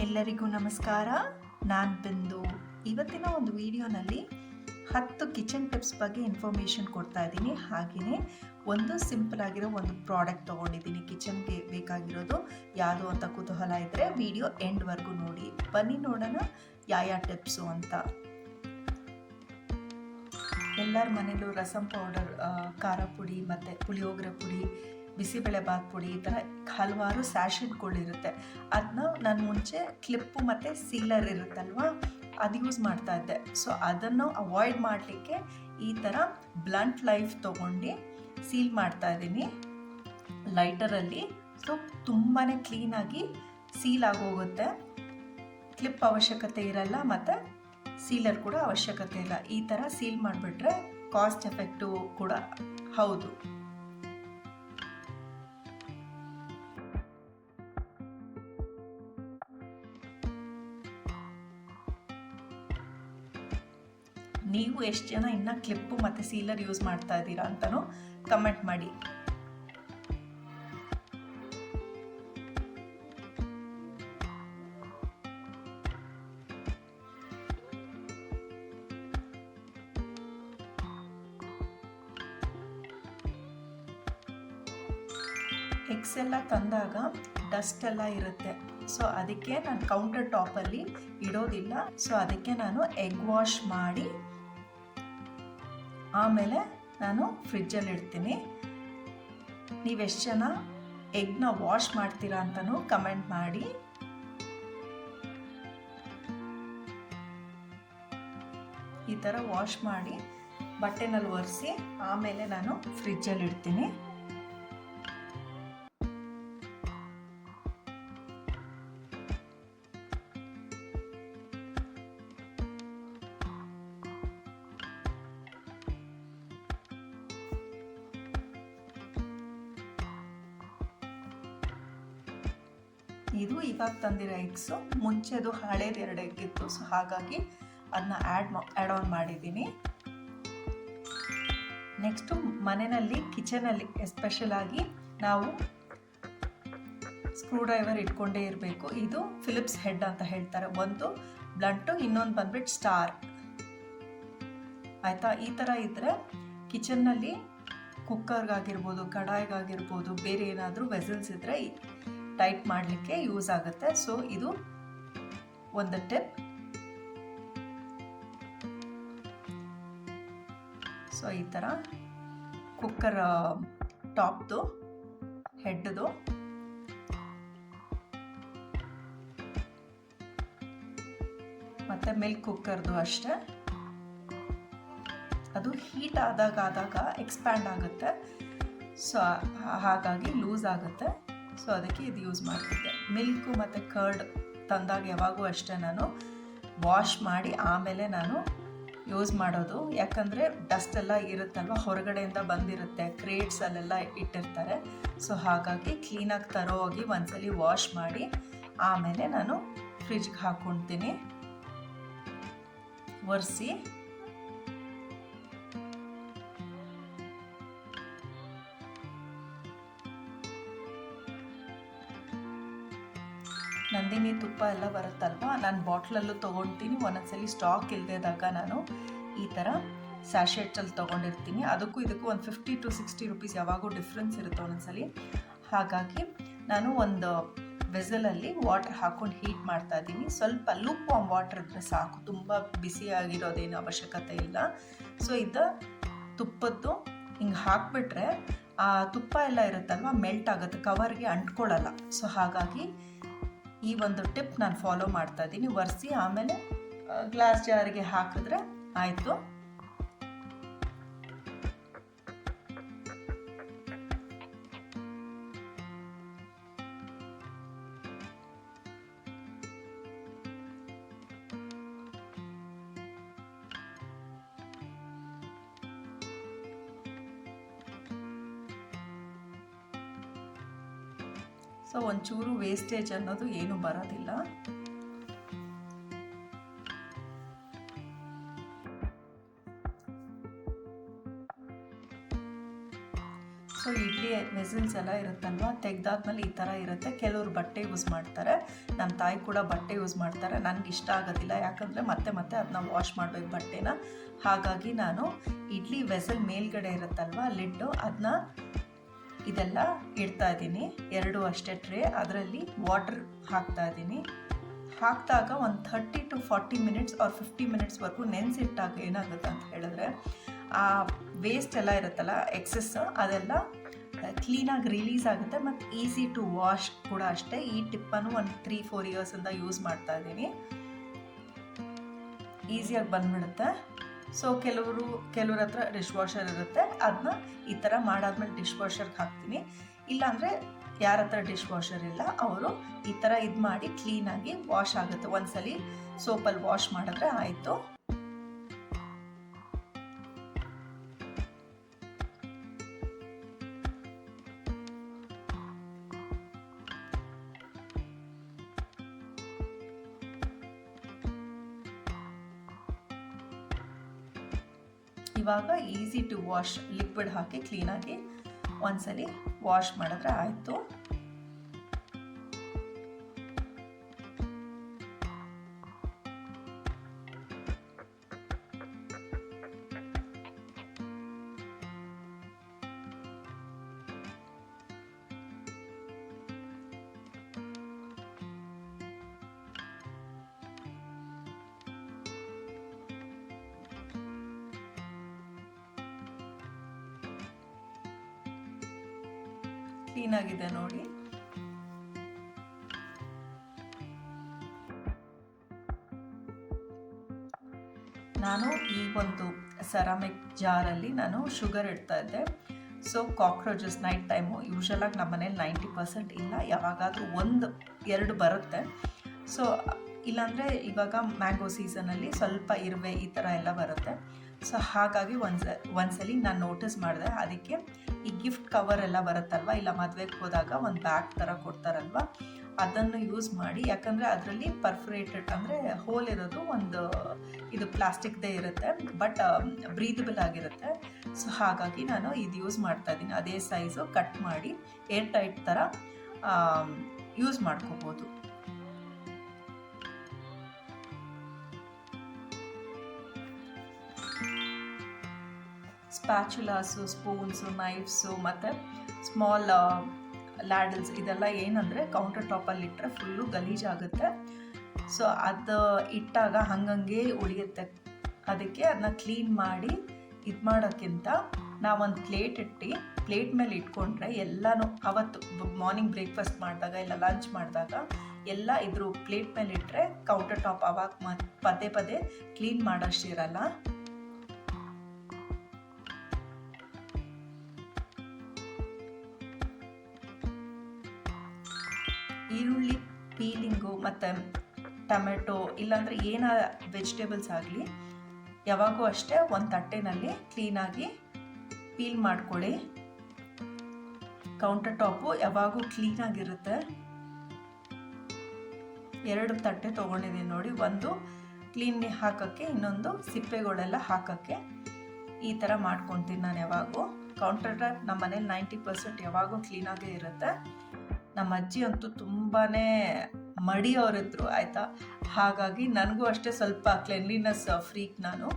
ಎಲ್ಲರಿಗೂ ನಮಸ್ಕಾರ. ನಾನು ಬಿಂದು. ಇವತ್ತಿನ ಒಂದು ವಿಡಿಯೋನಲ್ಲಿ 10 ಕಿಚನ್ ಟಿಪ್ಸ್ ಬಗ್ಗೆ ಇನ್ಫಾರ್ಮೇಷನ್ ಕೊಡ್ತಾ ಇದ್ದೀನಿ. ಹಾಗೆಯೇ ಒಂದು ಸಿಂಪಲ್ ಆಗಿರೋ ಒಂದು ಪ್ರಾಡಕ್ಟ್ ತೊಗೊಂಡಿದ್ದೀನಿ. ಕಿಚನ್ಗೆ ಬೇಕಾಗಿರೋದು ಯಾವುದು ಅಂತ ಕುತೂಹಲ ಇದ್ದರೆ ವಿಡಿಯೋ ಎಂಡ್ವರೆಗೂ ನೋಡಿ. ಬನ್ನಿ ನೋಡೋಣ ಯಾವ ಟಿಪ್ಸು ಅಂತ. ಎಲ್ಲರ ಮನೇಲೂ ರಸಂ ಪೌಡರ್, ಖಾರ ಪುಡಿ ಮತ್ತು ಪುಳಿಯೋಗರೆ ಪುಡಿ, ಬಿಸಿಬೇಳೆಬಾತ್ ಪುಡಿ, ಈ ಥರ ಹಲವಾರು ಸ್ಯಾಶೆಟ್ಗಳಿರುತ್ತೆ. ಅದನ್ನ ನಾನು ಮುಂಚೆ ಕ್ಲಿಪ್ಪು ಮತ್ತು ಸೀಲರ್ ಇರುತ್ತಲ್ವ, ಅದು ಯೂಸ್ ಮಾಡ್ತಾ ಇದ್ದೆ. ಸೊ ಅದನ್ನು ಅವಾಯ್ಡ್ ಮಾಡಲಿಕ್ಕೆ ಈ ಥರ ಬ್ಲಂಟ್ ಲೈಫ್ ತೊಗೊಂಡು ಸೀಲ್ ಮಾಡ್ತಾ ಇದ್ದೀನಿ ಲೈಟರಲ್ಲಿ. ಸೊ ತುಂಬಾ ಕ್ಲೀನಾಗಿ ಸೀಲ್ ಆಗೋಗುತ್ತೆ. ಕ್ಲಿಪ್ ಅವಶ್ಯಕತೆ ಇರಲ್ಲ ಮತ್ತು ಸೀಲರ್ ಕೂಡ ಅವಶ್ಯಕತೆ ಇಲ್ಲ. ಈ ಥರ ಸೀಲ್ ಮಾಡಿಬಿಟ್ರೆ ಕಾಸ್ಟ್ ಎಫೆಕ್ಟು ಕೂಡ ಹೌದು. ನೀವು ಎಷ್ಟು ಜನ ಇನ್ನು ಕ್ಲಿಪ್ಪು ಮತ್ತು ಸೀಲರ್ ಯೂಸ್ ಮಾಡ್ತಾ ಇದ್ದೀರಾ ಅಂತಲೂ ಕಮೆಂಟ್ ಮಾಡಿ. ಎಗ್ಸ್ ಎಲ್ಲ ತಂದಾಗ ಡಸ್ಟ್ ಎಲ್ಲ ಇರುತ್ತೆ. ಸೊ ಅದಕ್ಕೆ ನಾನು ಕೌಂಟರ್ ಟಾಪಲ್ಲಿ ಇಡೋದಿಲ್ಲ. ಸೊ ಅದಕ್ಕೆ ನಾನು ಎಗ್ ವಾಶ್ ಮಾಡಿ ಆಮೇಲೆ ನಾನು ಫ್ರಿಜ್ಜಲ್ಲಿ ಇಡ್ತೀನಿ. ನೀವೆಷ್ಟು ಜನ ಎಗ್ನ ವಾಶ್ ಮಾಡ್ತೀರಾ ಅಂತಲೂ ಕಮೆಂಟ್ ಮಾಡಿ. ಈ ಥರ ವಾಶ್ ಮಾಡಿ ಬಟ್ಟೆನಲ್ಲಿ ಒರೆಸಿ ಆಮೇಲೆ ನಾನು ಫ್ರಿಜ್ಜಲ್ಲಿ ಇಡ್ತೀನಿ. ಇದು ಇವಾಗ ತಂದಿರೋ ಎಗ್ಸು. ಮುಂಚೆದು ಹಳೇದು 2 ಎಗ್ ಇತ್ತು. ಸೊ ಹಾಗಾಗಿ ಅದನ್ನ ಆ್ಯಡ್ ಆನ್ ಮಾಡಿದ್ದೀನಿ. ನೆಕ್ಸ್ಟು ಮನೆಯಲ್ಲಿ ಕಿಚನಲ್ಲಿ ಎಸ್ಪೆಷಲ್ ಆಗಿ ನಾವು ಸ್ಕ್ರೂ ಡ್ರೈವರ್ ಇಟ್ಕೊಂಡೇ ಇರಬೇಕು. ಇದು ಫಿಲಿಪ್ಸ್ ಹೆಡ್ ಅಂತ ಹೇಳ್ತಾರೆ. ಒಂದು ಬ್ಲಂಟು, ಇನ್ನೊಂದು ಬಂದ್ಬಿಟ್ಟು ಸ್ಟಾರ್. ಆಯಿತಾ? ಈ ಥರ ಇದ್ದರೆ ಕಿಚನ್ನಲ್ಲಿ ಕುಕ್ಕರ್ಗಾಗಿರ್ಬೋದು, ಕಡಾಯಿಗಾಗಿರ್ಬೋದು, ಬೇರೆ ಏನಾದರೂ ವೆಸಲ್ಸ್ ಇದ್ದರೆ ಟೈಟ್ ಮಾಡಲಿಕ್ಕೆ ಯೂಸ್ ಆಗುತ್ತೆ. ಸೊ ಇದು ಒಂದು ಟಿಪ್. ಸೊ ಈ ಥರ ಕುಕ್ಕರ್ ಟಾಪ್ದು, ಹೆಡ್ದು, ಮತ್ತು ಮಿಲ್ಕ್ ಕುಕ್ಕರ್ದು ಅಷ್ಟೇ. ಅದು ಹೀಟ್ ಆದಾಗ ಎಕ್ಸ್ಪ್ಯಾಂಡ್ ಆಗುತ್ತೆ. ಸೊ ಹಾಗಾಗಿ ಲೂಸ್ ಆಗುತ್ತೆ. ಸೊ ಅದಕ್ಕೆ ಇದು ಯೂಸ್ ಮಾಡ್ತಿದ್ದೆ. ಮಿಲ್ಕು ಮತ್ತು ಕರ್ಡ್ ತಂದಾಗ ಯಾವಾಗೂ ಅಷ್ಟೇ ನಾನು ವಾಶ್ ಮಾಡಿ ಆಮೇಲೆ ನಾನು ಯೂಸ್ ಮಾಡೋದು. ಯಾಕಂದರೆ ಡಸ್ಟ್ ಎಲ್ಲ ಇರುತ್ತಲ್ವ, ಹೊರಗಡೆಯಿಂದ ಬಂದಿರುತ್ತೆ, ಕ್ರೇಟ್ಸಲ್ಲೆಲ್ಲ ಇಟ್ಟಿರ್ತಾರೆ. ಸೊ ಹಾಗಾಗಿ ಕ್ಲೀನಾಗಿ ತರೋಗಿ ಒಂದ್ಸಲಿ ವಾಶ್ ಮಾಡಿ ಆಮೇಲೆ ನಾನು ಫ್ರಿಜ್ಗೆ ಹಾಕ್ಕೊಳ್ತೀನಿ ಒರೆಸಿ. ನಂದಿನಿ ತುಪ್ಪ ಎಲ್ಲ ಬರುತ್ತಲ್ವ, ನಾನು ಬಾಟ್ಲಲ್ಲೂ ತೊಗೊಳ್ತೀನಿ. ಒಂದೊಂದ್ಸಲಿ ಸ್ಟಾಕ್ ಇಲ್ಲದಾಗ ನಾನು ಈ ಥರ ಸ್ಯಾಶೆಟ್ಸಲ್ಲಿ ತೊಗೊಂಡಿರ್ತೀನಿ. ಅದಕ್ಕೂ ಇದಕ್ಕೂ ಒಂದು 50 to 60 ರೂಪೀಸ್ ಯಾವಾಗೂ ಡಿಫ್ರೆನ್ಸ್ ಇರುತ್ತೆ ಒಂದೊಂದ್ಸಲಿ. ಹಾಗಾಗಿ ನಾನು ಒಂದು ವೆಸಲಲ್ಲಿ ವಾಟರ್ ಹಾಕ್ಕೊಂಡು ಹೀಟ್ ಮಾಡ್ತಾ ಇದ್ದೀನಿ. ಸ್ವಲ್ಪ ಲೂಪ್ ವಾಮ್ ವಾಟರ್ ಇದ್ದರೆ ಸಾಕು, ತುಂಬ ಬಿಸಿಯಾಗಿರೋದೇನು ಅವಶ್ಯಕತೆ ಇಲ್ಲ. ಸೊ ಇದು ತುಪ್ಪದ್ದು ಹಿಂಗೆ ಹಾಕಿಬಿಟ್ರೆ ಆ ತುಪ್ಪ ಎಲ್ಲ ಇರುತ್ತಲ್ವ ಮೆಲ್ಟ್ ಆಗುತ್ತೆ, ಕವರ್ಗೆ ಅಂಟ್ಕೊಳ್ಳಲ್ಲ. ಸೊ ಹಾಗಾಗಿ ಈ ಒಂದು ಟಿಪ್ ನಾನು ಫಾಲೋ ಮಾಡ್ತಾ ಇದ್ದೀನಿ. ಒರೆಸಿ ಆಮೇಲೆ ಗ್ಲಾಸ್ ಜಾರಿಗೆ ಹಾಕಿದ್ರೆ ಆಯಿತು. ಸೊ ಒಂಚೂರು ವೇಸ್ಟೇಜ್ ಅನ್ನೋದು ಏನು ಬರೋದಿಲ್ಲ. ಸೊ ಇಡ್ಲಿ ವೆಸಲ್ಸ್ ಎಲ್ಲ ಇರುತ್ತಲ್ವ, ತೆಗ್ದಾದ್ಮೇಲೆ ಈ ಥರ ಇರುತ್ತೆ. ಕೆಲವರು ಬಟ್ಟೆ ಯೂಸ್ ಮಾಡ್ತಾರೆ, ನಮ್ಮ ತಾಯಿ ಕೂಡ ಬಟ್ಟೆ ಯೂಸ್ ಮಾಡ್ತಾರೆ. ನನಗೆ ಇಷ್ಟ ಆಗೋದಿಲ್ಲ, ಯಾಕಂದರೆ ಮತ್ತೆ ಮತ್ತೆ ಅದನ್ನ ವಾಶ್ ಮಾಡಬೇಕು ಬಟ್ಟೆನ. ಹಾಗಾಗಿ ನಾನು ಇಡ್ಲಿ ವೆಸಲ್ ಮೇಲ್ಗಡೆ ಇರುತ್ತಲ್ವ ಲಿಡ್ಡು, ಅದನ್ನ ಇದೆಲ್ಲ ಇಡ್ತಾ ಇದ್ದೀನಿ. 2 ಅಷ್ಟೇ ಟ್ರೇ, ಅದರಲ್ಲಿ ವಾಟರ್ ಹಾಕ್ತಾ ಇದ್ದೀನಿ. ಹಾಕಿದಾಗ ಒಂದು 30 to 40 ಮಿನಿಟ್ಸ್ ಆರ್ 50 ಮಿನಿಟ್ಸ್ವರೆಗೂ ನೆನೆಸಿಟ್ಟಾಗ ಏನಾಗುತ್ತೆ ಅಂತ ಹೇಳಿದ್ರೆ ಆ ವೇಸ್ಟ್ ಎಲ್ಲ ಇರುತ್ತಲ್ಲ, ಎಕ್ಸೆಸ್, ಅದೆಲ್ಲ ಕ್ಲೀನಾಗಿ ರಿಲೀಸ್ ಆಗುತ್ತೆ ಮತ್ತು ಈಸಿ ಟು ವಾಶ್ ಕೂಡ ಅಷ್ಟೇ. ಈ ಟಿಪ್ಪನ್ನು ಒಂದು 3-4 ಇಯರ್ಸಿಂದ ಯೂಸ್ ಮಾಡ್ತಾ ಇದ್ದೀನಿ. ಈಸಿಯಾಗಿ ಬಂದ್ಬಿಡುತ್ತೆ. ಸೊ ಕೆಲವ್ರ ಹತ್ರ ಡಿಶ್ ವಾಷರ್ ಇರುತ್ತೆ, ಅದನ್ನ ಈ ಥರ ಮಾಡಾದ್ಮೇಲೆ ಡಿಶ್ ವಾಷರ್ಗೆ ಹಾಕ್ತೀನಿ. ಇಲ್ಲಾಂದರೆ ಯಾರ ಹತ್ರ ಡಿಶ್ ವಾಷರ್ ಇಲ್ಲ ಅವರು ಈ ಥರ ಇದು ಮಾಡಿ ಕ್ಲೀನಾಗಿ ವಾಶ್ ಆಗುತ್ತೆ. ಒಂದ್ಸಲಿ ಸೋಪಲ್ಲಿ ವಾಶ್ ಮಾಡಿದ್ರೆ ಆಯಿತು. ಇವಾಗ ಈಸಿ ಟು ವಾಶ್ ಲಿಕ್ವಿಡ್ ಹಾಕಿ ಕ್ಲೀನಾಗಿ ಒಂದ್ಸಲಿ ವಾಶ್ ಮಾಡಿದ್ರೆ ಆಯಿತು. ಕ್ಲೀನಾಗಿದೆ ನೋಡಿ. ನಾನು ಈ ಒಂದು ಸೆರಾಮಿಕ್ ಜಾರಲ್ಲಿ ನಾನು ಶುಗರ್ ಇಡ್ತಾ ಇದ್ದೆ. ಸೊ ಕಾಕ್ರೋಚಸ್ ನೈಟ್ ಟೈಮು ಯೂಶಲಾಗಿ ನಮ್ಮ ಮನೇಲಿ 90% ಇಲ್ಲ, ಯಾವಾಗಾದರೂ 1-2 ಬರುತ್ತೆ. ಸೊ ಇಲ್ಲಾಂದರೆ ಇವಾಗ ಮ್ಯಾಂಗೋ ಸೀಸನಲ್ಲಿ ಸ್ವಲ್ಪ ಇರುವೆ ಈ ಥರ ಎಲ್ಲ ಬರುತ್ತೆ. ಸೊ ಹಾಗಾಗಿ ಒಂದ್ಸಲಿ ನಾನು ನೋಟಿಸ್ ಮಾಡಿದೆ. ಅದಕ್ಕೆ ಈ ಗಿಫ್ಟ್ ಕವರ್ ಎಲ್ಲ ಬರುತ್ತಲ್ವ, ಇಲ್ಲ ಮದುವೆಗೆ ಹೋದಾಗ ಒಂದು ಬ್ಯಾಗ್ ಥರ ಕೊಡ್ತಾರಲ್ವ, ಅದನ್ನು ಯೂಸ್ ಮಾಡಿ. ಯಾಕಂದರೆ ಅದರಲ್ಲಿ ಪರ್ಫರೇಟೆಡ್ ಅಂದರೆ ಹೋಲ್ ಇರೋದು ಒಂದು ಇದು ಪ್ಲಾಸ್ಟಿಕ್ದೇ ಇರುತ್ತೆ, ಬಟ್ ಬ್ರೀದಬಲ್ ಆಗಿರುತ್ತೆ. ಸೊ ಹಾಗಾಗಿ ನಾನು ಇದು ಯೂಸ್ ಮಾಡ್ತಾ ಇದ್ದೀನಿ. ಅದೇ ಸೈಜು ಕಟ್ ಮಾಡಿ ಏರ್ ಟೈಟ್ ಥರ ಯೂಸ್ ಮಾಡ್ಕೋಬೋದು. ಸ್ಪ್ಯಾಚುಲಾಸು, ಸ್ಪೂನ್ಸು, ನೈಫ್ಸು ಮತ್ತು ಸ್ಮಾಲ್ ಲ್ಯಾಡಲ್ಸ್ ಇದೆಲ್ಲ ಏನಂದರೆ ಕೌಂಟರ್ ಟಾಪಲ್ಲಿ ಇಟ್ಟರೆ ಫುಲ್ಲು ಗಲೀಜಾಗುತ್ತೆ. ಸೊ ಅದು ಇಟ್ಟಾಗ ಹಂಗಂಗೆ ಉಳಿಯುತ್ತೆ. ಅದಕ್ಕೆ ಅದನ್ನ ಕ್ಲೀನ್ ಮಾಡಿ ಇದು ಮಾಡೋಕ್ಕಿಂತ ನಾವೊಂದು ಪ್ಲೇಟ್ ಮೇಲೆ ಇಟ್ಕೊಂಡ್ರೆ ಎಲ್ಲನೂ ಅವತ್ತು ಮಾರ್ನಿಂಗ್ ಬ್ರೇಕ್ಫಾಸ್ಟ್ ಮಾಡಿದಾಗ ಇಲ್ಲ ಲಂಚ್ ಮಾಡಿದಾಗ ಎಲ್ಲ ಇದ್ರ ಪ್ಲೇಟ್ ಮೇಲೆ ಇಟ್ಟರೆ ಕೌಂಟರ್ ಟಾಪ್ ಅವಾಗ ಪದೇ ಪದೇ ಕ್ಲೀನ್ ಮಾಡೋಷ್ಟಿರಲ್ಲ. ಈರುಳ್ಳಿ ಪೀಲಿಂಗು ಮತ್ತು ಟೊಮೆಟೊ ಇಲ್ಲಾಂದರೆ ಏನ ವೆಜಿಟೇಬಲ್ಸ್ ಆಗಲಿ ಯಾವಾಗೂ ಅಷ್ಟೇ ಒಂದು ತಟ್ಟೆನಲ್ಲಿ ಕ್ಲೀನಾಗಿ ಪೀಲ್ ಮಾಡ್ಕೊಳ್ಳಿ. ಕೌಂಟರ್ ಟಾಪು ಯಾವಾಗೂ ಕ್ಲೀನಾಗಿರುತ್ತೆ. 2 ತಟ್ಟೆ ತೊಗೊಂಡಿದ್ದೀನಿ ನೋಡಿ, ಒಂದು ಕ್ಲೀನ್ ಹಾಕೋಕ್ಕೆ, ಇನ್ನೊಂದು ಸಿಪ್ಪೆಗಳೆಲ್ಲ ಹಾಕೋಕ್ಕೆ. ಈ ಥರ ಮಾಡ್ಕೊತೀನಿ ನಾನು ಯಾವಾಗೂ. ಕೌಂಟರ್ ಟಾಪ್ ನಮ್ಮ ಮನೇಲಿ 90% ಯಾವಾಗೂ ಕ್ಲೀನಾಗೇ ಇರುತ್ತೆ. ನಮ್ಮ ಅಜ್ಜಿ ಅಂತೂ ತುಂಬಾ ಮಡಿಯವರಿದ್ರು ಆಯಿತಾ. ಹಾಗಾಗಿ ನನಗೂ ಅಷ್ಟೇ ಸ್ವಲ್ಪ ಕ್ಲೆನ್ಲಿನೆಸ್ ಫ್ರೀಕ್ ನಾನು.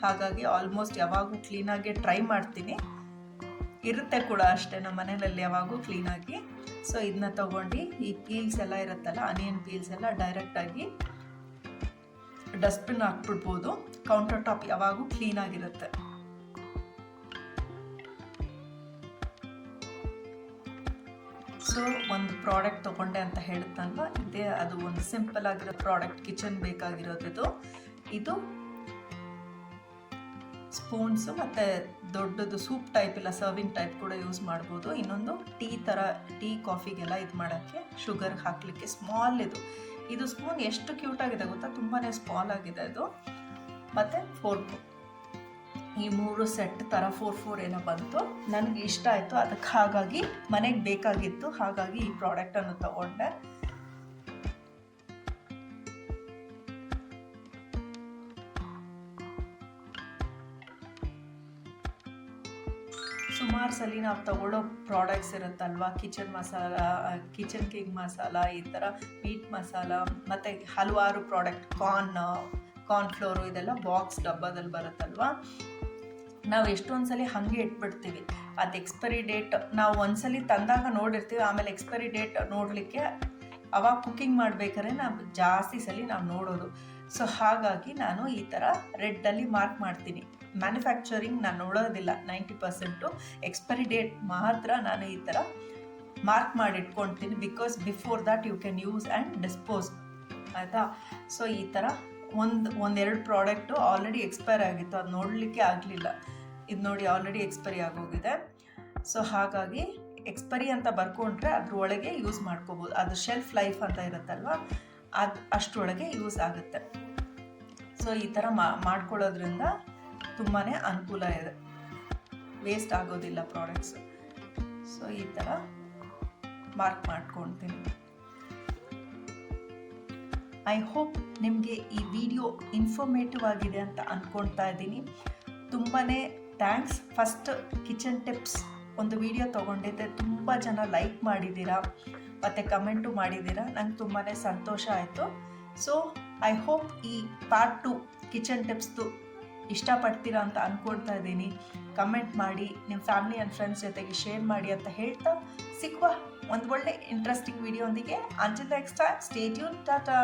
ಹಾಗಾಗಿ ಆಲ್ಮೋಸ್ಟ್ ಯಾವಾಗೂ ಕ್ಲೀನಾಗಿ ಟ್ರೈ ಮಾಡ್ತೀನಿ. ಇರುತ್ತೆ ಕೂಡ ಅಷ್ಟೇ ನಮ್ಮ ಮನೇಲಿ ಯಾವಾಗೂ ಕ್ಲೀನಾಗಿ. ಸೊ ಇದನ್ನ ತೊಗೊಂಡು ಈ ಪೀಲ್ಸ್ ಎಲ್ಲ ಇರುತ್ತಲ್ಲ, ಆನಿಯನ್ ಪೀಲ್ಸ್ ಎಲ್ಲ ಡೈರೆಕ್ಟಾಗಿ ಡಸ್ಟ್ಬಿನ್ ಹಾಕ್ಬಿಡ್ಬೋದು. ಕೌಂಟರ್ ಟಾಪ್ ಯಾವಾಗೂ ಕ್ಲೀನಾಗಿರುತ್ತೆ. ಸೊ ಒಂದು ಪ್ರಾಡಕ್ಟ್ ತೊಗೊಂಡೆ ಅಂತ ಹೇಳುತ್ತಲ್ವ, ಇದೇ ಅದು ಒಂದು ಸಿಂಪಲ್ ಆಗಿರೋ ಪ್ರಾಡಕ್ಟ್, ಕಿಚನ್ ಬೇಕಾಗಿರೋದು. ಇದು ಸ್ಪೂನ್ಸು ಮತ್ತು ದೊಡ್ಡದು ಸೂಪ್ ಟೈಪ್ ಇಲ್ಲ ಸರ್ವಿಂಗ್ ಟೈಪ್ ಕೂಡ ಯೂಸ್ ಮಾಡ್ಬೋದು. ಇನ್ನೊಂದು ಟೀ ಕಾಫಿಗೆಲ್ಲ ಇದು ಮಾಡೋಕ್ಕೆ ಶುಗರ್ ಹಾಕಲಿಕ್ಕೆ ಸ್ಮಾಲ್ ಇದು ಸ್ಪೂನ್ ಎಷ್ಟು ಕ್ಯೂಟಾಗಿದೆ ಗೊತ್ತಾ, ತುಂಬಾ ಸ್ಮಾಲ್ ಆಗಿದೆ ಇದು. ಮತ್ತು ಫೋರ್ಕು, ಈ 3 ಸೆಟ್ ಥರ 4 ಏನೋ ಬಂತು. ನನಗೆ ಇಷ್ಟ ಆಯಿತು, ಅದಕ್ಕೆ ಹಾಗಾಗಿ ಮನೆಗೆ ಬೇಕಾಗಿತ್ತು, ಹಾಗಾಗಿ ಈ ಪ್ರಾಡಕ್ಟನ್ನು ತಗೊಂಡೆ. ಸೊ ಸುಮಾರು ಸಲ ನಾವು ತಗೊಳ್ಳೋ ಪ್ರಾಡಕ್ಟ್ಸ್ ಇರುತ್ತಲ್ವ, kitchen masala, kitchen king masala, ಈ ಥರ ಮೀಟ್ ಮಸಾಲ, ಮತ್ತು ಹಲವಾರು ಪ್ರಾಡಕ್ಟ್, ಕಾರ್ನ್ಫ್ಲೋರು, ಇದೆಲ್ಲ ಬಾಕ್ಸ್ ಡಬ್ಬದಲ್ಲಿ ಬರುತ್ತಲ್ವ. ನಾವು ಎಷ್ಟೊಂದು ಸಲ ಹಾಗೆ ಇಟ್ಬಿಡ್ತೀವಿ. ಅದು ಎಕ್ಸ್ಪೈರಿ ಡೇಟ್ ನಾವು ಒಂದ್ಸಲಿ ತಂದಾಗ ನೋಡಿರ್ತೀವಿ, ಆಮೇಲೆ ಎಕ್ಸ್ಪೈರಿ ಡೇಟ್ ನೋಡಲಿಕ್ಕೆ ಅವಾಗ ಕುಕ್ಕಿಂಗ್ ಮಾಡಬೇಕಾದ್ರೆ ನಾವು ಜಾಸ್ತಿ ಸಲ ನಾವು ನೋಡೋದು. ಸೊ ಹಾಗಾಗಿ ನಾನು ಈ ಥರ ರೆಡ್ಡಲ್ಲಿ ಮಾರ್ಕ್ ಮಾಡ್ತೀನಿ. ಮ್ಯಾನುಫ್ಯಾಕ್ಚರಿಂಗ್ ನಾನು ನೋಡೋದಿಲ್ಲ 90%, ಎಕ್ಸ್ಪೈರಿ ಡೇಟ್ ಮಾತ್ರ ನಾನು ಈ ಥರ ಮಾರ್ಕ್ ಮಾಡಿ ಇಟ್ಕೊಳ್ತೀನಿ. Because before that you can use and dispose, ಆಯಿತಾ. ಸೊ ಈ ಥರ ಒಂದೆರಡು ಪ್ರಾಡಕ್ಟು ಆಲ್ರೆಡಿ ಎಕ್ಸ್ಪೈರ್ ಆಗಿತ್ತು, ಅದು ನೋಡಲಿಕ್ಕೆ ಆಗಲಿಲ್ಲ. ಇದು ನೋಡಿ ಆಲ್ರೆಡಿ ಎಕ್ಸ್ಪೈರಿ ಆಗೋಗಿದೆ. ಸೊ ಹಾಗಾಗಿ ಎಕ್ಸ್ಪೈರಿ ಅಂತ ಬರ್ಕೊಂಡ್ರೆ ಅದ್ರೊಳಗೆ ಯೂಸ್ ಮಾಡ್ಕೋಬೋದು. ಅದು ಶೆಲ್ಫ್ ಲೈಫ್ ಅಂತ ಇರುತ್ತಲ್ವ, ಅದು ಅಷ್ಟರೊಳಗೆ ಯೂಸ್ ಆಗುತ್ತೆ. ಸೊ ಈ ಥರ ಮಾಡ್ಕೊಳ್ಳೋದ್ರಿಂದ ತುಂಬಾ ಅನುಕೂಲ ಇದೆ, ವೇಸ್ಟ್ ಆಗೋದಿಲ್ಲ ಪ್ರಾಡಕ್ಟ್ಸು. ಸೊ ಈ ಥರ ಮಾರ್ಕ್ ಮಾಡ್ಕೊಳ್ತೀನಿ. ಐ ಹೋಪ್ ನಿಮಗೆ ಈ ವಿಡಿಯೋ ಇನ್ಫಾರ್ಮೇಟಿವ್ ಆಗಿದೆ ಅಂತ ಅಂದ್ಕೊಳ್ತಾ ಇದ್ದೀನಿ. ತುಂಬಾ ಥ್ಯಾಂಕ್ಸ್. ಫಸ್ಟ್ ಕಿಚನ್ ಟಿಪ್ಸ್ ಒಂದು ವಿಡಿಯೋ ತೊಗೊಂಡಿದ್ದೆ, ತುಂಬ ಜನ ಲೈಕ್ ಮಾಡಿದ್ದೀರಾ ಮತ್ತು ಕಮೆಂಟು ಮಾಡಿದ್ದೀರಾ, ನಂಗೆ ತುಂಬಾ ಸಂತೋಷ ಆಯಿತು. ಸೊ ಐ ಹೋಪ್ ಈ ಪಾರ್ಟ್ 2 ಕಿಚನ್ ಟಿಪ್ಸ್ದು ಇಷ್ಟಪಡ್ತೀರಾ ಅಂತ ಅಂದ್ಕೊಳ್ತಾ ಇದ್ದೀನಿ. ಕಮೆಂಟ್ ಮಾಡಿ, ನಿಮ್ಮ ಫ್ಯಾಮಿಲಿ ಆ್ಯಂಡ್ ಫ್ರೆಂಡ್ಸ್ ಜೊತೆಗೆ ಶೇರ್ ಮಾಡಿ ಅಂತ ಹೇಳ್ತಾ ಸಿಗುವ ಒಂದು ಒಳ್ಳೆ ಇಂಟ್ರೆಸ್ಟಿಂಗ್ ವಿಡಿಯೋ ಒಂದಿಗೆ. Until next time, stay tune, Tata.